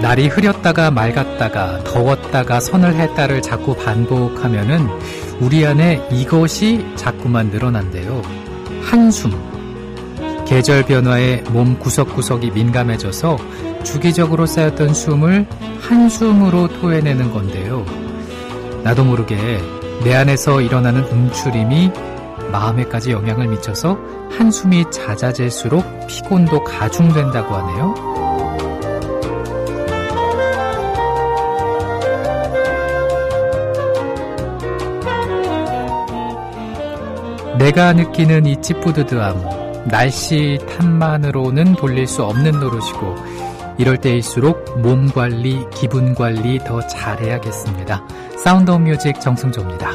날이 흐렸다가 맑았다가 더웠다가 서늘했다를 자꾸 반복하면은 우리 안에 이것이 자꾸만 늘어난대요. 한숨. 계절 변화에 몸 구석구석이 민감해져서 주기적으로 쌓였던 숨을 한숨으로 토해내는 건데요. 나도 모르게 내 안에서 일어나는 움츠림이 마음에까지 영향을 미쳐서 한숨이 잦아질수록 피곤도 가중된다고 하네요. 내가 느끼는 이 찌뿌드드함, 날씨 탓만으로는 돌릴 수 없는 노릇이고 이럴 때일수록 몸 관리, 기분 관리 더 잘해야겠습니다. 사운드 오브 뮤직 정승조입니다.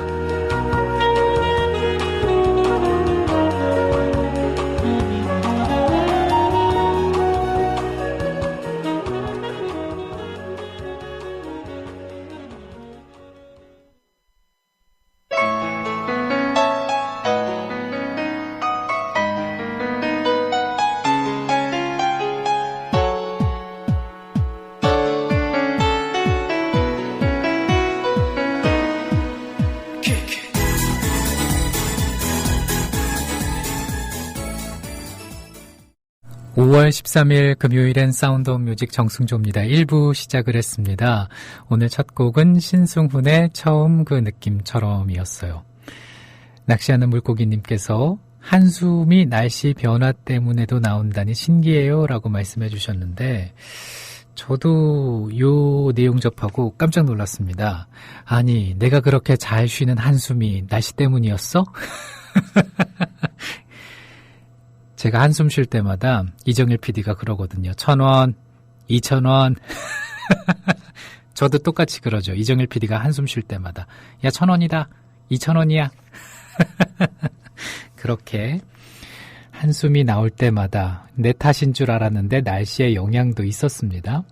(5월 13일) 금요일엔 사운드 오브 뮤직 정승조입니다. 1부 시작을 했습니다. 오늘 첫 곡은 신승훈의 처음 그 느낌처럼이었어요. 낚시하는 물고기님께서 한숨이 날씨 변화 때문에도 나온다니 신기해요 라고 말씀해 주셨는데 저도 요 내용 접하고 깜짝 놀랐습니다. 아니, 내가 그렇게 잘 쉬는 한숨이 날씨 때문이었어? 제가 한숨 쉴 때마다 이정일 PD가 그러거든요. 1,000원, 2,000원. 저도 똑같이 그러죠. 이정일 PD가 한숨 쉴 때마다. 야, 1,000원이다. 2,000원이야. 그렇게 한숨이 나올 때마다 내 탓인 줄 알았는데 날씨의 영향도 있었습니다.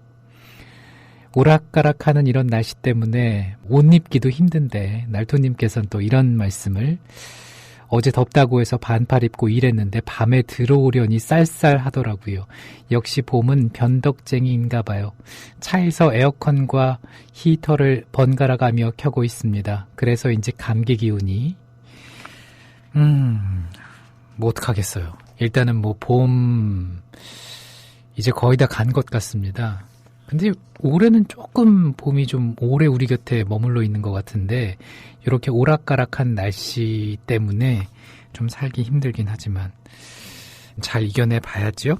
오락가락하는 이런 날씨 때문에 옷 입기도 힘든데 날토님께서는 또 이런 말씀을 어제 덥다고 해서 반팔 입고 일했는데 밤에 들어오려니 쌀쌀하더라고요. 역시 봄은 변덕쟁이인가 봐요. 차에서 에어컨과 히터를 번갈아가며 켜고 있습니다. 그래서인지 감기 기운이 뭐 어떡하겠어요. 일단은 뭐 봄 이제 거의 다 간 것 같습니다. 근데 올해는 조금 봄이 좀 오래 우리 곁에 머물러 있는 것 같은데 이렇게 오락가락한 날씨 때문에 좀 살기 힘들긴 하지만 잘 이겨내 봐야죠.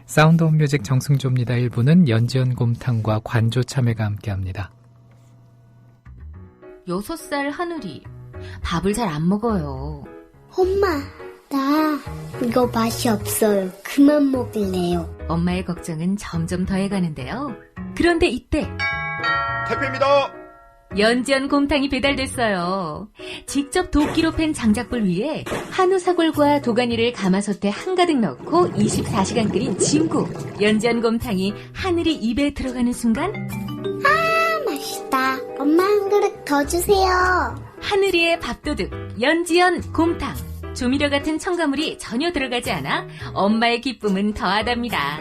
사운드 오브 뮤직 정승조입니다. 1부는 연지연 곰탕과 관조 참외가 함께합니다. 6살 하늘이 밥을 잘 안 먹어요. 엄마, 나 이거 맛이 없어요. 그만 먹을래요. 엄마의 걱정은 점점 더해가는데요. 그런데 이때 택배입니다. 연지연 곰탕이 배달됐어요. 직접 도끼로 팬 장작불 위에 한우 사골과 도가니를 가마솥에 한가득 넣고 24시간 끓인 진국. 연지연 곰탕이 하늘이 입에 들어가는 순간 아, 맛있다. 엄마 한 그릇 더 주세요. 하늘이의 밥도둑 연지연 곰탕. 조미료 같은 첨가물이 전혀 들어가지 않아 엄마의 기쁨은 더하답니다.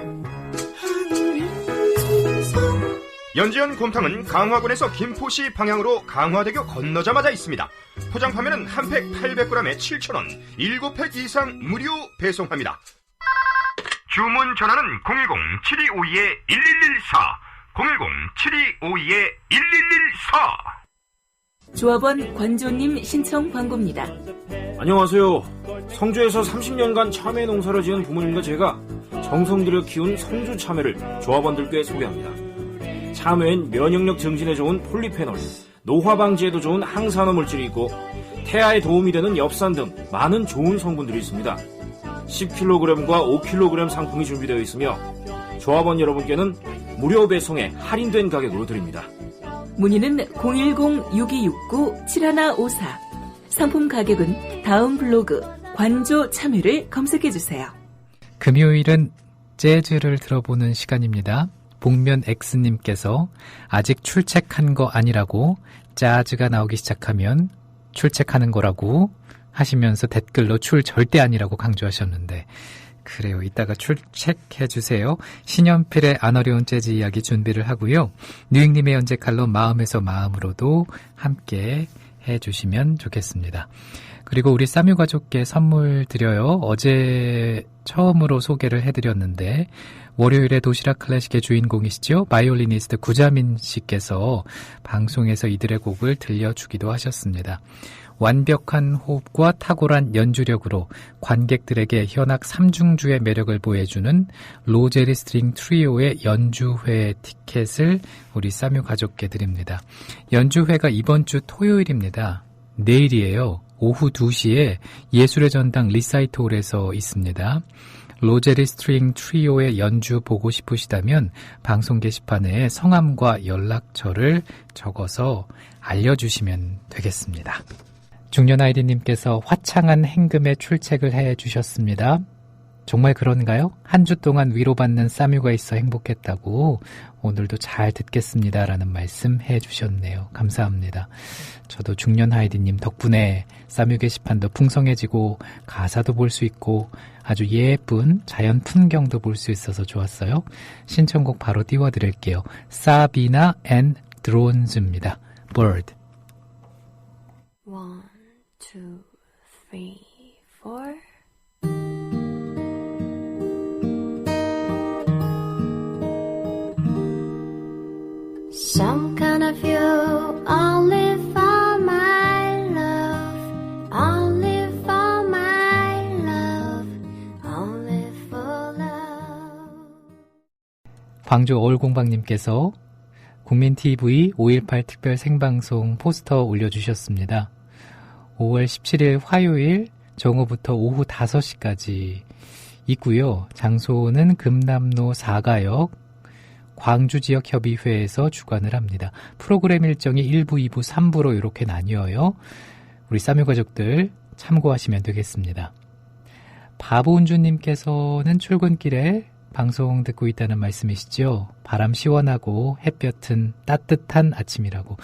연지연 곰탕은 강화군에서 김포시 방향으로 강화대교 건너자마자 있습니다. 포장 판매는 한 팩 800g에 7,000원, 7팩 이상 무료 배송합니다. 주문 전화는 010-7252-1114, 010-7252-1114. 조합원 관조님 신청 광고입니다. 안녕하세요. 성주에서 30년간 참외 농사를 지은 부모님과 제가 정성 들여 키운 성주 참외를 조합원들께 소개합니다. 참외엔 면역력 증진에 좋은 폴리페놀, 노화 방지에도 좋은 항산화 물질이 있고 태아에 도움이 되는 엽산 등 많은 좋은 성분들이 있습니다. 10kg과 5kg 상품이 준비되어 있으며 조합원 여러분께는 무료 배송에 할인된 가격으로 드립니다. 문의는 010-6269-7154. 상품 가격은 다음 블로그 관조 참여를 검색해주세요. 금요일은 재즈를 들어보는 시간입니다. 복면 X님께서 아직 출첵한 거 아니라고 재즈가 나오기 시작하면 출첵하는 거라고 하시면서 댓글로 출 절대 아니라고 강조하셨는데 그래요. 이따가 출첵해주세요. 신연필의 안 어려운 재즈 이야기 준비를 하고요. 뉴잉님의 연재 칼럼 마음에서 마음으로도 함께 해주시면 좋겠습니다. 그리고 우리 싸뮤 가족께 선물 드려요. 어제 처음으로 소개를 해드렸는데 월요일에 도시락 클래식의 주인공이시죠. 바이올리니스트 구자민 씨께서 방송에서 이들의 곡을 들려주기도 하셨습니다. 완벽한 호흡과 탁월한 연주력으로 관객들에게 현악 3중주의 매력을 보여주는 로제리 스트링 트리오의 연주회 티켓을 우리 싸뮤 가족께 드립니다. 연주회가 이번 주 토요일입니다. 내일이에요. 오후 2시에 예술의 전당 리사이톨에서 있습니다. 로제리 스트링 트리오의 연주 보고 싶으시다면 방송 게시판에 성함과 연락처를 적어서 알려주시면 되겠습니다. 중년 아이디님께서 화창한 행금에 출첵을 해주셨습니다. 정말 그런가요? 한 주 동안 위로받는 싸뮤가 있어 행복했다고 오늘도 잘 듣겠습니다 라는 말씀 해주셨네요. 감사합니다. 저도 중년 하이디님 덕분에 싸뮤 게시판도 풍성해지고 가사도 볼 수 있고 아주 예쁜 자연 풍경도 볼 수 있어서 좋았어요. 신청곡 바로 띄워드릴게요. 사비나 앤 드론즈입니다. Bird. 1, 2, 3, 4 Some kind of you, only for my love, only for my love, only for love. 광주 어울공방님께서 국민TV 5.18 특별 생방송 포스터 올려주셨습니다. 5월 17일 화요일 정오부터 오후 5시까지 있고요. 장소는 금남로 4가역 광주지역협의회에서 주관을 합니다. 프로그램 일정이 1부, 2부, 3부로 이렇게 나뉘어요. 우리 싸뮤 가족들 참고하시면 되겠습니다. 바보운주님께서는 출근길에 방송 듣고 있다는 말씀이시죠? 바람 시원하고 햇볕은 따뜻한 아침이라고.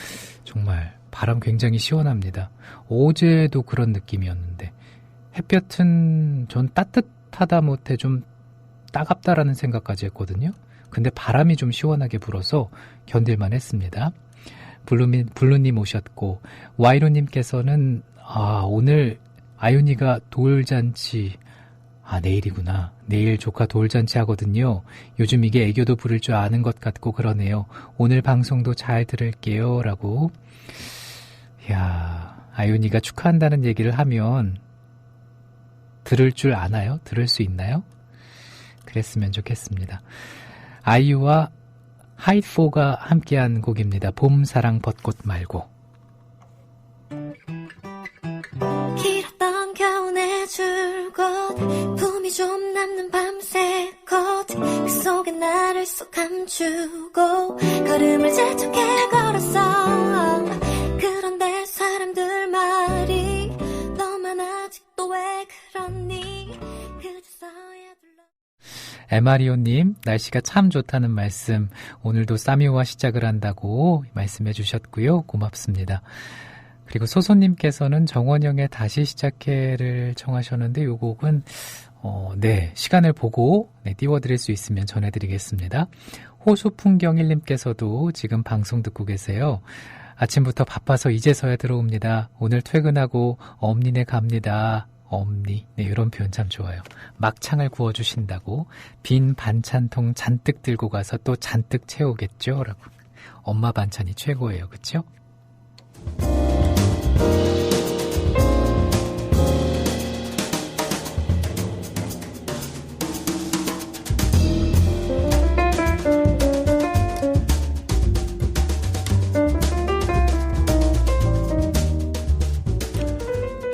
정말 바람 굉장히 시원합니다. 어제도 그런 느낌이었는데 햇볕은 전 따뜻하다 못해 좀 따갑다라는 생각까지 했거든요. 근데 바람이 좀 시원하게 불어서 견딜만 했습니다. 블루님 오셨고 와이로님께서는 오늘 아윤이가 돌잔치 내일이구나. 내일 조카 돌잔치 하거든요. 요즘 이게 애교도 부릴 줄 아는 것 같고 그러네요. 오늘 방송도 잘 들을게요 라고. 이야, 아윤이가 축하한다는 얘기를 하면 들을 줄 아나요? 들을 수 있나요? 그랬으면 좋겠습니다. 아이유와 하이포가 함께한 곡입니다. 봄사랑 벚꽃 말고. 길었던 겨울의 줄곧 품이 좀 남는 밤새꽃 그 속에 나를 쏙 감추고 걸음을 재촉해 걸었어. 그런데 사람들 말이 너만 아직도 왜 그러니 그저서야 불러. 에마리오님, 날씨가 참 좋다는 말씀, 오늘도 싸뮤와 시작을 한다고 말씀해 주셨고요. 고맙습니다. 그리고 소소님께서는 정원영의 다시 시작해를 청하셨는데 이 곡은 시간을 보고 띄워드릴 수 있으면 전해드리겠습니다. 호수풍경1님께서도 지금 방송 듣고 계세요. 아침부터 바빠서 이제서야 들어옵니다. 오늘 퇴근하고 엄니네 갑니다. 엄니. 이런 표현 참 좋아요. 막창을 구워주신다고 빈 반찬통 잔뜩 들고 가서 또 잔뜩 채우겠죠? 라고. 엄마 반찬이 최고예요. 그쵸?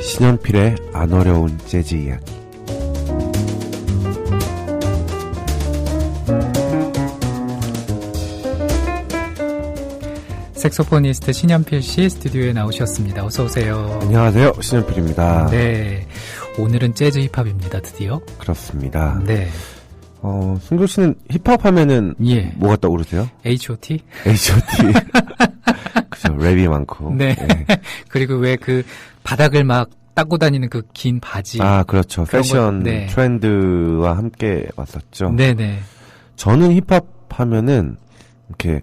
신연필의 안 어려운 재즈 이야기. 색소포니스트 신현필 씨 스튜디오에 나오셨습니다. 어서 오세요. 안녕하세요. 신현필입니다. 네, 오늘은 재즈 힙합입니다. 드디어. 그렇습니다. 네. 승조 씨는 힙합 하면은 예. 뭐가 떠오르세요? H.O.T. H.O.T. 그죠. 랩이 많고. 네. 예. 그리고 왜 그 바닥을 막 닦고 다니는 그 긴 바지. 아, 그렇죠. 그런 패션 네. 트렌드와 함께 왔었죠. 네네. 저는 힙합 하면은 이렇게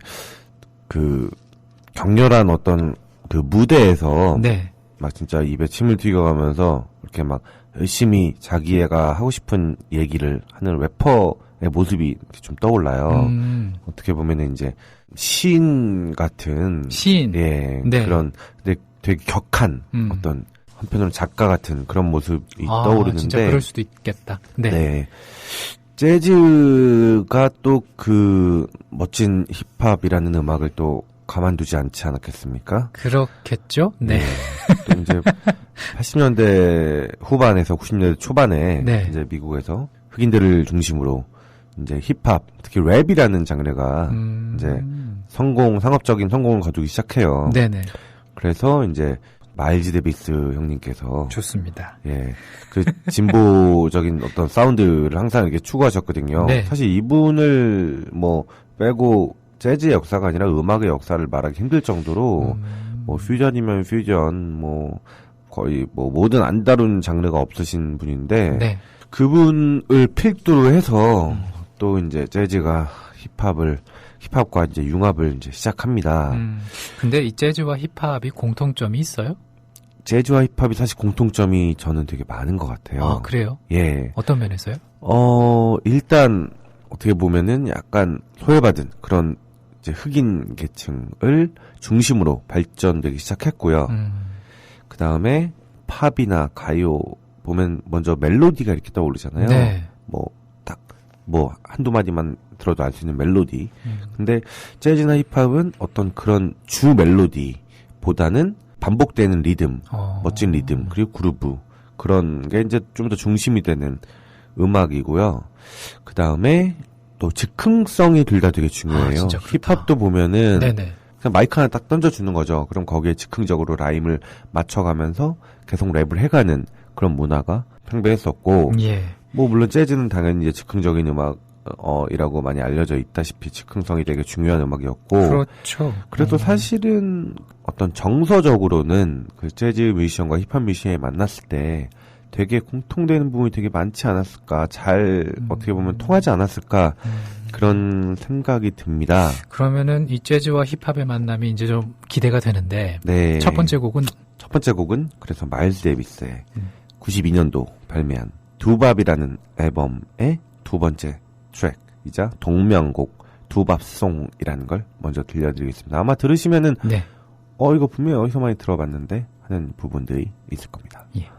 그 격렬한 어떤 그 무대에서 네. 막 진짜 입에 침을 튀겨가면서 이렇게 막 열심히 자기애가 하고 싶은 얘기를 하는 래퍼의 모습이 이렇게 좀 떠올라요. 어떻게 보면은 이제 시인 같은 시인. 예, 네. 그런 근데 되게 격한 어떤 한편으로는 작가 같은 그런 모습이 떠오르는데 진짜 그럴 수도 있겠다. 네. 네. 재즈가 또 그 멋진 힙합이라는 음악을 또 가만두지 않지 않았겠습니까? 그렇겠죠? 네. 또 이제 80년대 후반에서 90년대 초반에 네. 이제 미국에서 흑인들을 중심으로 이제 힙합, 특히 랩이라는 장르가 이제 상업적인 성공을 거두기 시작해요. 네네. 그래서 이제 마일즈 데비스 형님께서 좋습니다. 예, 그 진보적인 어떤 사운드를 항상 이렇게 추구하셨거든요. 네. 사실 이분을 뭐 빼고 재즈의 역사가 아니라 음악의 역사를 말하기 힘들 정도로 뭐 퓨전이면 퓨전, 뭐 거의 뭐 모든 안 다룬 장르가 없으신 분인데 네. 그분을 필두로 해서 또 이제 재즈가 힙합과 이제 융합을 이제 시작합니다. 근데 이 재즈와 힙합이 공통점이 있어요? 재즈와 힙합이 사실 공통점이 저는 되게 많은 것 같아요. 아, 그래요? 예. 어떤 면에서요? 일단 어떻게 보면은 약간 소외받은 그런 이제 흑인 계층을 중심으로 발전되기 시작했고요. 그 다음에 팝이나 가요 보면 먼저 멜로디가 이렇게 떠오르잖아요. 네. 뭐 한두 마디만 들어도 알 수 있는 멜로디. 근데 재즈나 힙합은 어떤 그런 주 멜로디보다는 반복되는 리듬, 멋진 리듬, 그리고 그루브 그런 게 이제 좀 더 중심이 되는 음악이고요. 그 다음에 또 즉흥성이 둘 다 되게 중요해요. 진짜 그렇다. 힙합도 보면은 네네. 그냥 마이크 하나 딱 던져주는 거죠. 그럼 거기에 즉흥적으로 라임을 맞춰가면서 계속 랩을 해가는 그런 문화가 팽배했었고, 예. 뭐 물론 재즈는 당연히 이제 즉흥적인 이라고 많이 알려져 있다시피 즉흥성이 되게 중요한 음악이었고, 그렇죠. 그래도 사실은 어떤 정서적으로는 그 재즈 뮤지션과 힙합 뮤지션이 만났을 때 되게 공통되는 부분이 되게 많지 않았을까, 잘 어떻게 보면 통하지 않았을까, 그런 생각이 듭니다. 그러면은 이 재즈와 힙합의 만남이 이제 좀 기대가 되는데, 네. 첫 번째 곡은 그래서 마일스 데이비스의 92년도 발매한 두밥이라는 앨범의 두 번째 트랙이자 동명곡 두밥송이라는 걸 먼저 들려드리겠습니다. 아마 들으시면은 네. 이거 분명히 어디서 많이 들어봤는데 하는 부분들이 있을 겁니다. 예.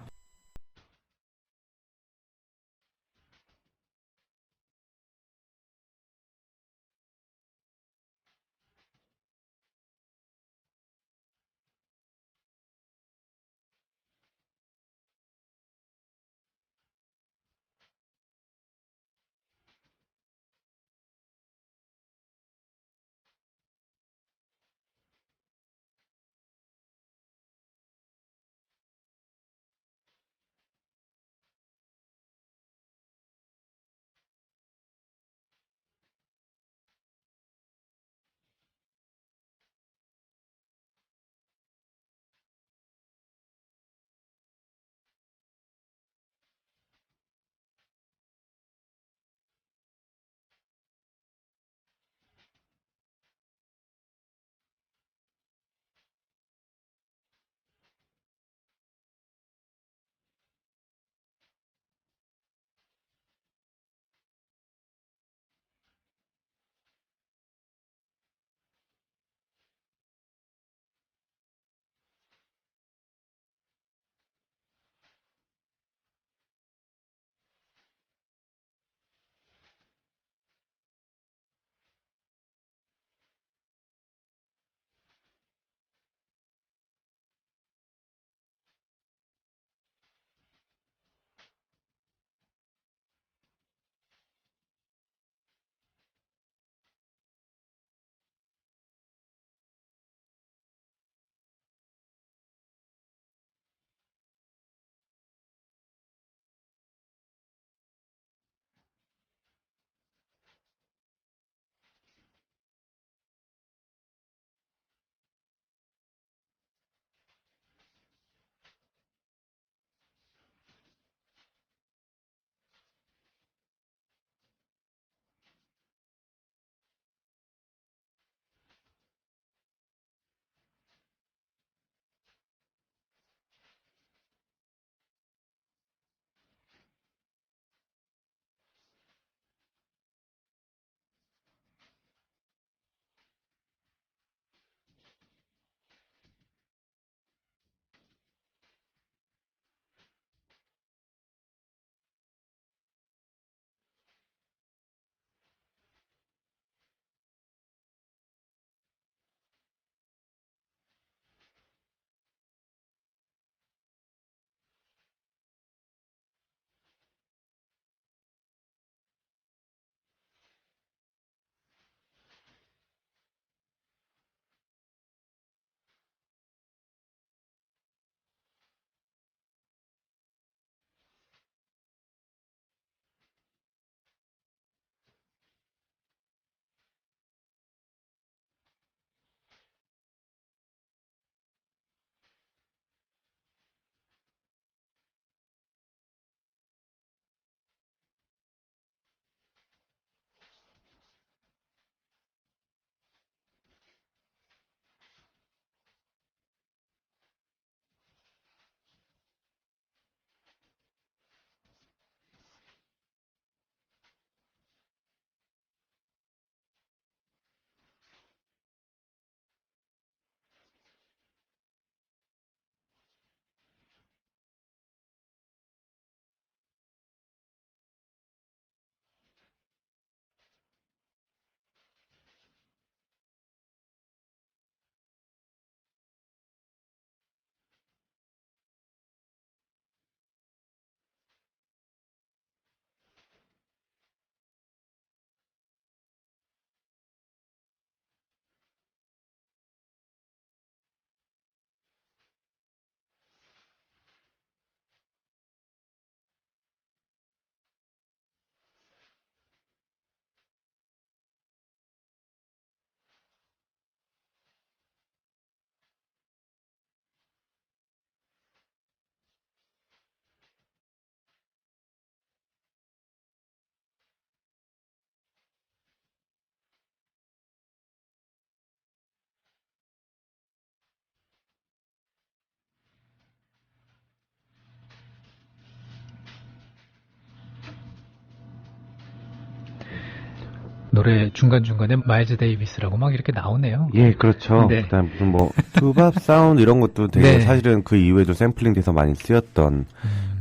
노래 중간중간에 마일즈 데이비스라고 막 이렇게 나오네요. 예, 그렇죠. 네. 그다음 무슨 뭐 투밥 사운드 이런 것도 되게 네. 사실은 그 이후에도 샘플링돼서 많이 쓰였던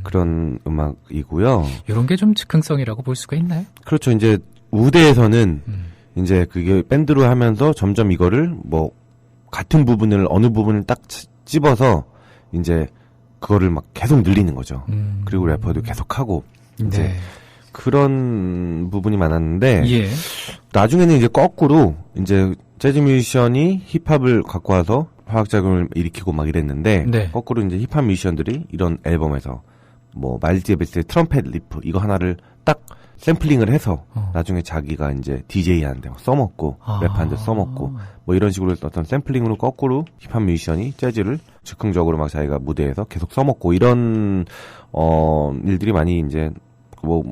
그런 음악이고요. 이런 게 좀 즉흥성이라고 볼 수가 있나요? 그렇죠. 이제 무대에서는 이제 그게 밴드로 하면서 점점 이거를 뭐 같은 부분을 어느 부분을 딱 찝어서 이제 그거를 막 계속 늘리는 거죠. 그리고 래퍼도 계속 하고 이제 네. 그런 부분이 많았는데 예. 나중에는 이제 거꾸로 이제 재즈 뮤지션이 힙합을 갖고 와서 화학작용을 일으키고 막 이랬는데 네. 거꾸로 이제 힙합 뮤지션들이 이런 앨범에서 뭐 마일즈 데이비스의 트럼펫 리프 이거 하나를 딱 샘플링을 해서 나중에 자기가 이제 DJ하는데 써먹고 랩하는데 써먹고 뭐 이런 식으로 어떤 샘플링으로 거꾸로 힙합 뮤지션이 재즈를 즉흥적으로 막 자기가 무대에서 계속 써먹고 이런 일들이 많이 이제 뭐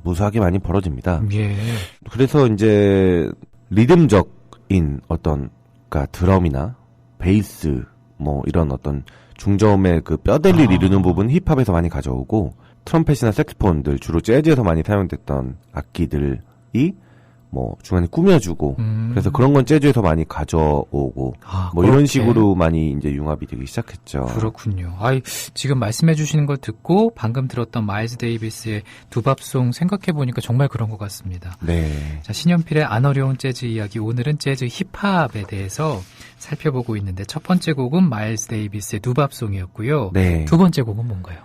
무수하게 많이 벌어집니다. 예. 그래서 이제 리듬적인 어떤 그러니까 드럼이나 베이스 뭐 이런 어떤 중저음의 그 뼈대를 이루는 부분 힙합에서 많이 가져오고 트럼펫이나 색스폰들 주로 재즈에서 많이 사용됐던 악기들이 뭐 중간에 꾸며주고 그래서 그런 건 재즈에서 많이 가져오고 뭐 그렇게. 이런 식으로 많이 이제 융합이 되기 시작했죠. 그렇군요. 아이, 지금 말씀해 주시는 걸 듣고 방금 들었던 마일즈 데이비스의 두밥송 생각해 보니까 정말 그런 것 같습니다. 네. 자, 신연필의 안 어려운 재즈 이야기, 오늘은 재즈 힙합에 대해서 살펴보고 있는데 첫 번째 곡은 마일즈 데이비스의 두밥송이었고요. 네. 두 번째 곡은 뭔가요?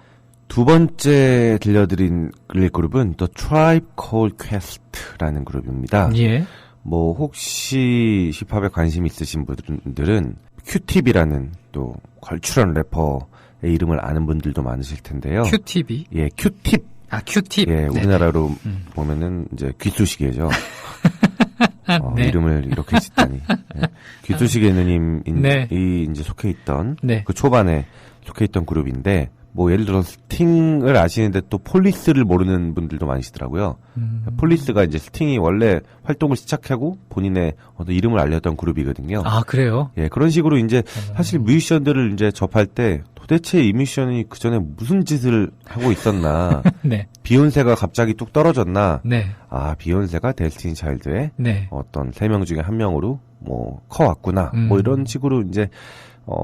두 번째 들려드린 그룹은 The Tribe Called Quest라는 그룹입니다. 예. 뭐 혹시 힙합에 관심 있으신 분들은 큐팁이라는 또 걸출한 래퍼의 이름을 아는 분들도 많으실 텐데요. 큐팁이? 예, 큐팁. 아, 큐팁. 예, 네. 우리나라로 보면은 이제 귀쑤시개죠. 네. 이름을 이렇게 짓다니. 예. 귀쑤시개 누님이 네. 이제 속해 있던 네. 그 초반에 속해 있던 그룹인데 뭐 예를 들어 스팅을 아시는데 또 폴리스를 모르는 분들도 많으시더라고요. 폴리스가 이제 스팅이 원래 활동을 시작하고 본인의 어떤 이름을 알렸던 그룹이거든요. 아, 그래요? 예, 그런 식으로 이제 사실 뮤지션들을 이제 접할 때 도대체 이 뮤지션이 그 전에 무슨 짓을 하고 있었나? 네. 비욘세가 갑자기 뚝 떨어졌나? 네. 아, 비욘세가 데스티니 차일드의 네. 어떤 3명 중에 1명으로 뭐 커왔구나. 뭐 이런 식으로 이제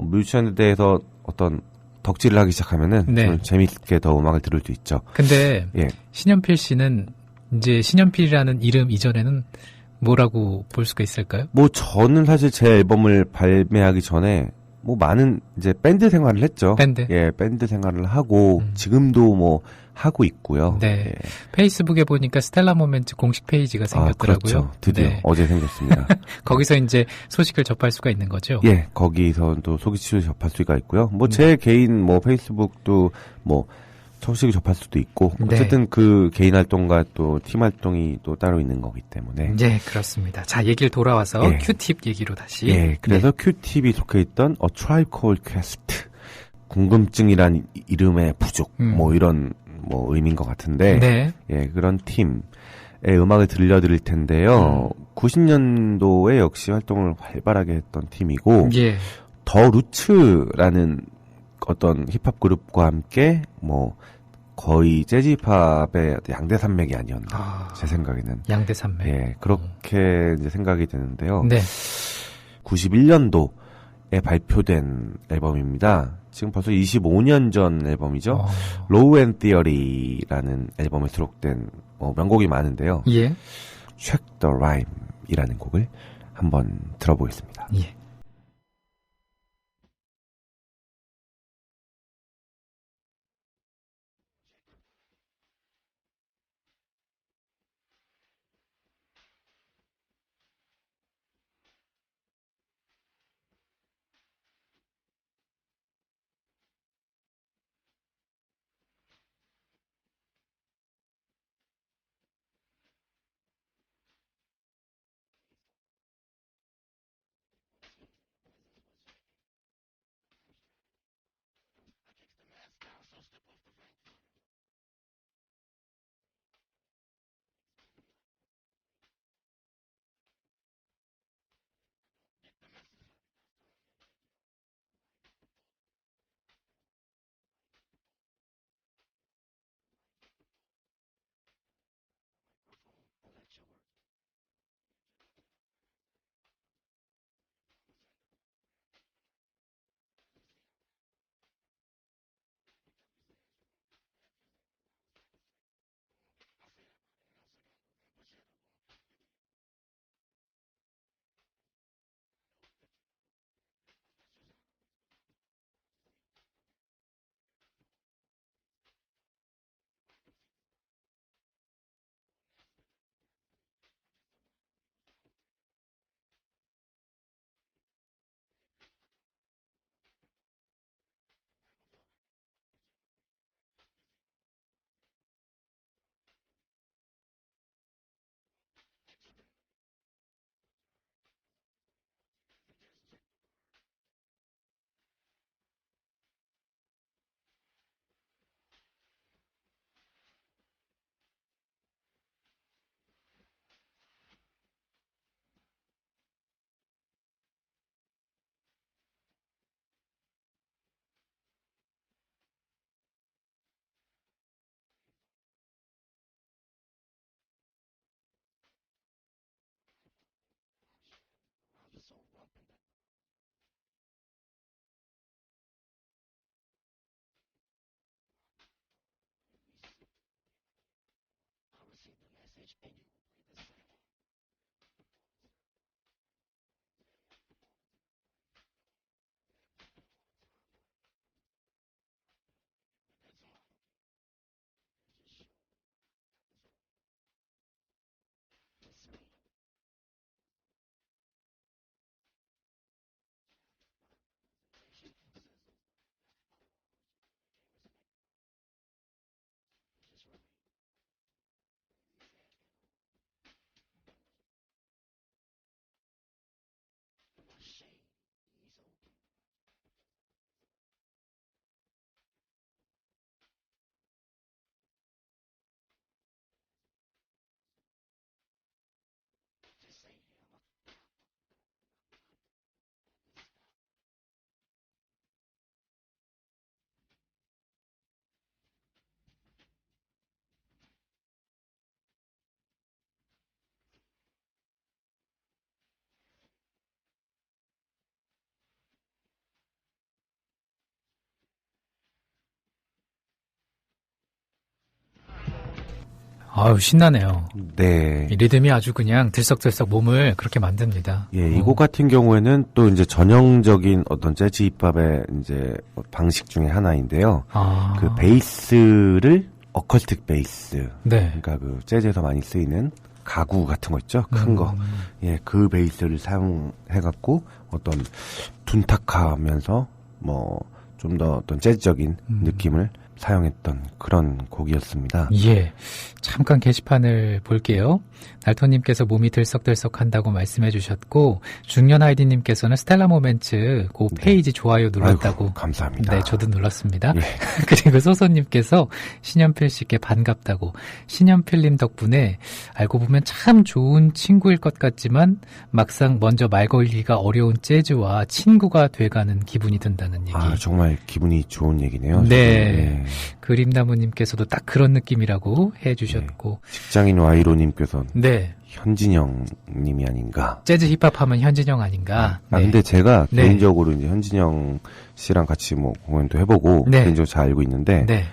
뮤지션에 대해서 어떤 덕질을 하기 시작하면은 네. 좀 재밌게 더 음악을 들을 수 있죠. 근데 예. 신연필 씨는 이제 신연필이라는 이름 이전에는 뭐라고 볼 수가 있을까요? 뭐 저는 사실 제 앨범을 발매하기 전에 뭐 많은 이제 밴드 생활을 했죠. 밴드? 예, 밴드 생활을 하고 지금도 뭐 하고 있고요. 네. 예. 페이스북에 보니까 스텔라 모멘트 공식 페이지가 생겼더라고요. 그렇죠. 드디어 네. 어제 생겼습니다. 거기서 이제 소식을 접할 수가 있는 거죠. 예, 거기서도 소식을 접할 수가 있고요. 뭐 제 개인 뭐 페이스북도 뭐 소식을 접할 수도 있고 어쨌든 그 개인 활동과 또 팀 활동이 또 따로 있는 거기 때문에. 네, 그렇습니다. 자, 얘기를 돌아와서 예. 큐팁 얘기로 다시. 예, 그래서 큐팁이 속해 있던 A Tribe Called Quest, 궁금증이란 이름의 부족, 뭐 이런 뭐 의미인 것 같은데, 네. 예, 그런 팀의 음악을 들려드릴 텐데요. 90년도에 역시 활동을 활발하게 했던 팀이고, 예. 더 루츠라는 어떤 힙합 그룹과 함께 뭐 거의 재즈 힙합의 양대 산맥이 아니었나, 제 생각에는. 양대 산맥. 예, 그렇게 이제 생각이 드는데요. 네. 91년도에 발표된 앨범입니다. 지금 벌써 25년 전 앨범이죠. Low End Theory라는 앨범에 수록된 명곡이 많은데요. 예. Check the Rhyme이라는 곡을 한번 들어보겠습니다. 예. 아유, 신나네요. 네. 이 리듬이 아주 그냥 들썩들썩 몸을 그렇게 만듭니다. 예, 이 곡 같은 경우에는 또 이제 전형적인 어떤 재즈 힙합의 이제 방식 중에 하나인데요. 그 베이스를 어컬틱 베이스. 네. 그러니까 그 재즈에서 많이 쓰이는 가구 같은 거 있죠? 큰 거. 예, 그 베이스를 사용해갖고 어떤 둔탁하면서 뭐 좀 더 어떤 재즈적인 느낌을 사용했던 그런 곡이었습니다. 예. 잠깐 게시판을 볼게요. 달토님께서 몸이 들썩들썩한다고 말씀해 주셨고, 중년 하이디님께서는 스텔라 모멘츠 그 페이지 좋아요 눌렀다고. 아이고, 감사합니다. 네, 저도 눌렀습니다. 예. 그리고 소소님께서 신현필 씨께 반갑다고. 신현필님 덕분에 알고 보면 참 좋은 친구일 것 같지만 막상 먼저 말 걸기가 어려운 재즈와 친구가 돼가는 기분이 든다는 얘기. 아, 정말 기분이 좋은 얘기네요. 네. 그림나무님께서도 딱 그런 느낌이라고 해주셨고. 네. 직장인 와이로님께서 네. 현진영 님이 아닌가. 재즈 힙합 하면 현진영 아닌가. 아, 네. 근데 제가 네. 개인적으로 이제 현진영 씨랑 같이 뭐 공연도 해보고 네. 개인적으로 잘 알고 있는데 네.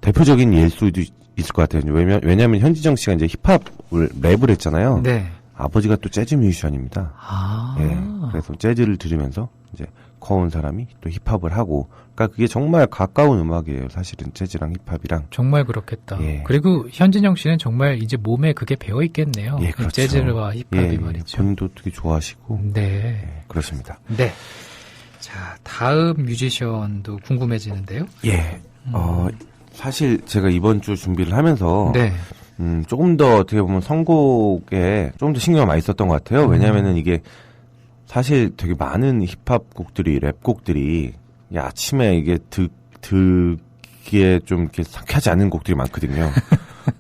대표적인 예일 수도 있을 것 같아요. 왜냐하면 현진영 씨가 이제 힙합을 랩을 했잖아요. 네. 아버지가 또 재즈 뮤지션입니다. 아. 예. 그래서 재즈를 들으면서 이제 커온 사람이 또 힙합을 하고, 그러니까 그게 정말 가까운 음악이에요. 사실은 재즈랑 힙합이랑. 정말 그렇겠다. 예. 그리고 현진영 씨는 정말 이제 몸에 그게 배어 있겠네요. 예, 그렇죠. 재즈와 힙합이 예, 말이죠. 본인도 되게 좋아하시고. 네. 예, 그렇습니다. 네. 자, 다음 뮤지션도 궁금해지는데요. 예. 사실 제가 이번 주 준비를 하면서 네. 조금 더 어떻게 보면 선곡에 조금 더 신경을 많이 썼던 것 같아요. 왜냐면은 이게 사실 되게 많은 힙합 곡들이, 랩 곡들이 아침에 이게 듣기에 좀 이렇게 상쾌하지 않은 곡들이 많거든요.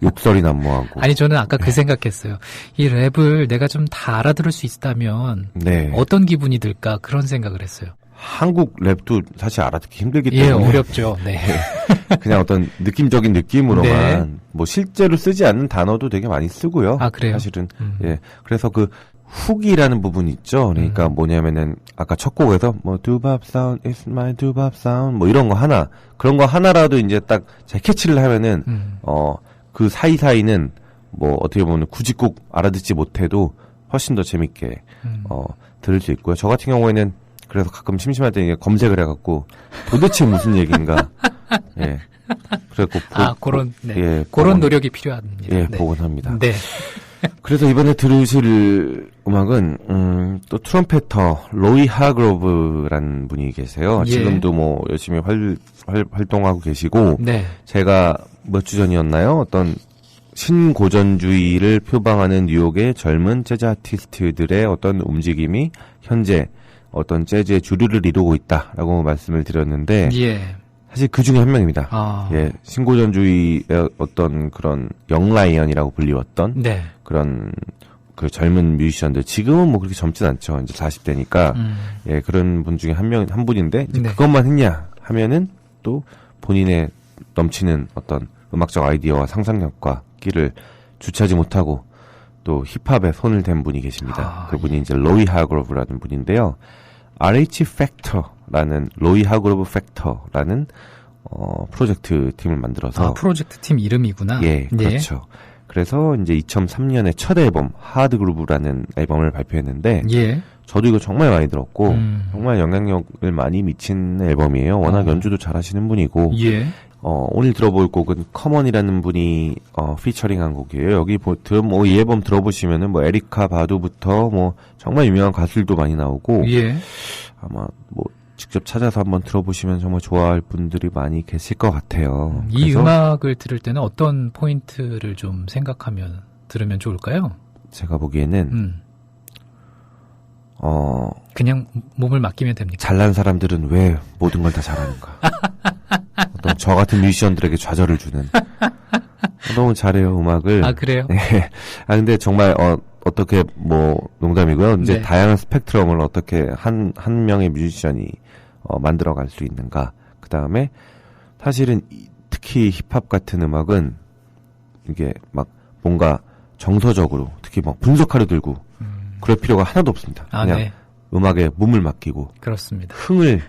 욕설이 난무하고. 아니, 저는 아까 그 생각했어요. 이 랩을 내가 좀 다 알아들을 수 있다면 네. 어떤 기분이 들까 그런 생각을 했어요. 한국 랩도 사실 알아듣기 힘들기 예, 때문에. 어렵죠. 네. 그냥 어떤 느낌적인 느낌으로만 네. 뭐 실제로 쓰지 않는 단어도 되게 많이 쓰고요. 아, 그래요? 사실은. 예. 그래서 그 훅이라는 부분이 있죠. 그러니까 뭐냐면은 아까 첫 곡에서 뭐 두밥 사운드 is my 두밥 사운드 뭐 이런 거 하나, 그런 거 하나라도 이제 딱 잘 캐치를 하면은 그 사이사이는 뭐 어떻게 보면 굳이 꼭 알아듣지 못해도 훨씬 더 재밌게 들을 수 있고요. 저 같은 경우에는 그래서 가끔 심심할 때 이게 검색을 해갖고 도대체 무슨 얘기인가. 예. 그래갖고 그런 네. 예, 그런 노력이 필요합니다. 예, 네. 보곤 합니다. 네. 그래서 이번에 들으실 음악은 또 트럼페터 로이 하그로브라는 분이 계세요. 예. 지금도 뭐 열심히 활동하고 계시고 네. 제가 몇 주 전이었나요? 어떤 신고전주의를 표방하는 뉴욕의 젊은 재즈 아티스트들의 어떤 움직임이 현재 어떤 재즈의 주류를 이루고 있다라고 말씀을 드렸는데 예. 사실 그 중에 한 명입니다. 아. 예, 신고전주의의 어떤 그런 영라이언이라고 불리웠던 네. 그런 그 젊은 뮤지션들, 지금은 뭐 그렇게 젊진 않죠. 이제 40대니까 예, 그런 분 중에 한 분인데 이제 네. 그것만 했냐 하면은 또 본인의 넘치는 어떤 음악적 아이디어와 상상력과 끼를 주체하지 못하고 또 힙합에 손을 댄 분이 계십니다. 그분이 이제 로이 하그로브라는 분인데요. RH 팩터라는 로이 하그로브 팩터라는 프로젝트 팀을 만들어서 프로젝트 팀 이름이구나. 예, 그렇죠. 그래서 이제 2003년에 첫 앨범 하드 그루브라는 앨범을 발표했는데 예. 저도 이거 정말 많이 들었고 정말 영향력을 많이 미친 앨범이에요. 워낙 연주도 잘하시는 분이고 예. 오늘 들어볼 곡은 커먼이라는 분이 피처링한 곡이에요. 여기 이 앨범 들어보시면은 뭐 에리카 바두부터 뭐 정말 유명한 가수들도 많이 나오고 예. 아마 뭐 직접 찾아서 한번 들어보시면 정말 좋아할 분들이 많이 계실 것 같아요. 이 음악을 들을 때는 어떤 포인트를 좀 생각하면 들으면 좋을까요? 제가 보기에는 그냥 몸을 맡기면 됩니까? 잘난 사람들은 왜 모든 걸 다 잘하는가? 어떤 저 같은 뮤지션들에게 좌절을 주는. 너무 잘해요, 음악을. 아, 그래요? 네. 근데 정말 어떻게 뭐 농담이고요. 이제 네. 다양한 스펙트럼을 어떻게 한 명의 뮤지션이 만들어갈 수 있는가. 그 다음에 사실은 특히 힙합 같은 음악은 이게 막 뭔가 정서적으로 특히 막 분석하려 들고 그럴 필요가 하나도 없습니다. 그냥 네. 음악에 몸을 맡기고 그렇습니다. 흥을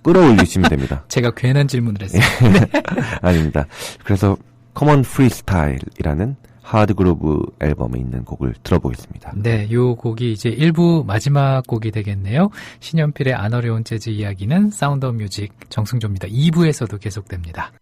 끌어올리시면 됩니다. 제가 괜한 질문을 했어요. 아닙니다. 그래서 커먼 프리스타일이라는 하드 그루브 앨범에 있는 곡을 들어보겠습니다. 네, 요 곡이 이제 1부 마지막 곡이 되겠네요. 신연필의 안 어려운 재즈 이야기는 사운드 오브 뮤직 정승조입니다. 2부에서도 계속됩니다.